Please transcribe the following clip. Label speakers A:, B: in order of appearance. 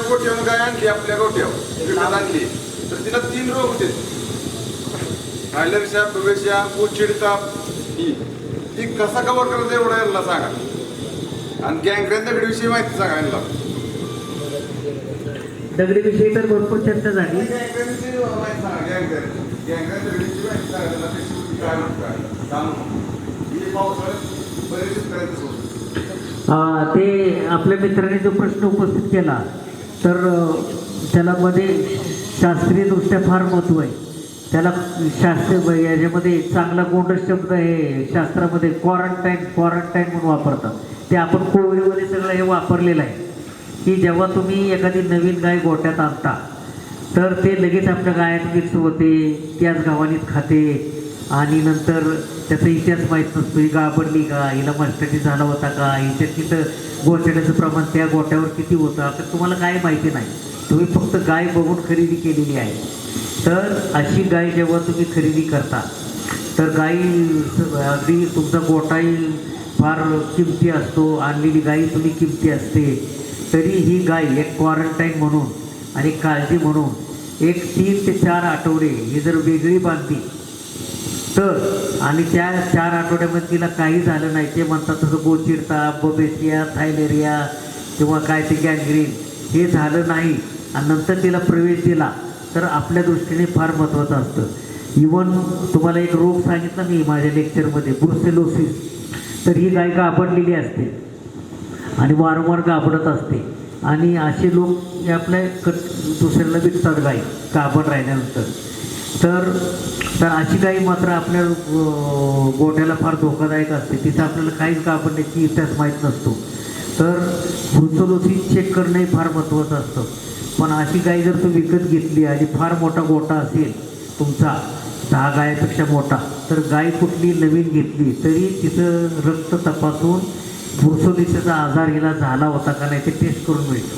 A: गोट्यावर गाय आणली आपल्या गोट्यावर विकत आणली तर तिला 3 रोग होते. हायलरशा, प्रवेशा, चिडताप ही ती कसा कव्हर करायचा एवढा यांना सांगा. आणि गँग्रेन दगडीविषयी माहिती सांगा यांना.
B: दगडीविषयी तर भरपूर चर्चा झाली.
A: गँग्रेनविषयी माहिती सांगा. गँग्रेन दगडीविषयी माहिती सांगा त्यांना. कशी काय म्हणतात ही पावसाळ्यात बरेच शेतकऱ्यांचं होतं.
B: ते आपल्या मित्राने जो प्रश्न उपस्थित केला तर त्याला मध्ये शास्त्रीयदृष्ट्या फार महत्त्व आहे. त्याला शास्त्रीय याच्यामध्ये चांगला गोंडस शब्द हे शास्त्रामध्ये क्वारंटाईन म्हणून वापरतात. ते आपण कोविडमध्ये सगळं हे वापरलेलं आहे की जेव्हा तुम्ही एखादी नवीन गाय गोट्यात आणता तर ते लगेच आपल्या गायात मिक्स होते, त्याच गावानीत खाते आणि नंतर त्याचा इतिहास माहीत नसतो. ही गाभरली का, हिला मस्टडी झाला होता का, हिच्यात तिथं गोठ्याचं प्रमाण त्या गोट्यावर किती होतं आता तुम्हाला काय माहिती नाही. तुम्ही फक्त गाय बघून खरेदी केलेली आहे. तर अशी गाय जेव्हा तुम्ही खरेदी करता तर गाई अगदी तुमचा गोठाही फार किमती असतो, आणलेली गाई तुम्ही किमती असते. तरी ही गाय एक क्वारंटाईन म्हणून आणि काळजी म्हणून एक 3 ते 4 आठवडे ही जर वेगळी बांधली तर आणि त्या 4 आठवड्यामध्ये तिला काही झालं नाही, ते म्हणतात तसं गोचिडताप, बबेसिया, थायलेरिया किंवा काय ते गँग्रीन हे झालं नाही आणि नंतर तिला प्रवेश दिला तर आपल्या दृष्टीने फार महत्त्वाचं असतं. इवन तुम्हाला एक रोग सांगितला मी माझ्या लेक्चरमध्ये ब्रुसेलोसिस. तर ही गाय गाभणलेली असते आणि वारंवार गाभणत असते आणि असे लोक हे आपल्या दुसऱ्याला विकतात गाय गाभण राहिल्यानंतर. तर अशी गाय मात्र आपल्या गोठ्याला फार धोकादायक असते. तिथं आपल्याला काहीच गाभण्याची इतिहास माहीत नसतो. तर ब्रुसेलोसिस चेक करणंही फार महत्त्वाचं असतं. पण अशी गाय जर तुम्ही विकत घेतली आणि फार मोठा गोठा असेल तुमचा 10 गायापेक्षा मोठा तर गाय कुठली नवीन घेतली तरी तिथं रक्त तपासून ब्रुसेलोसिसचा आजार हिला झाला होता का नाही ते टेस्ट करून मिळतं.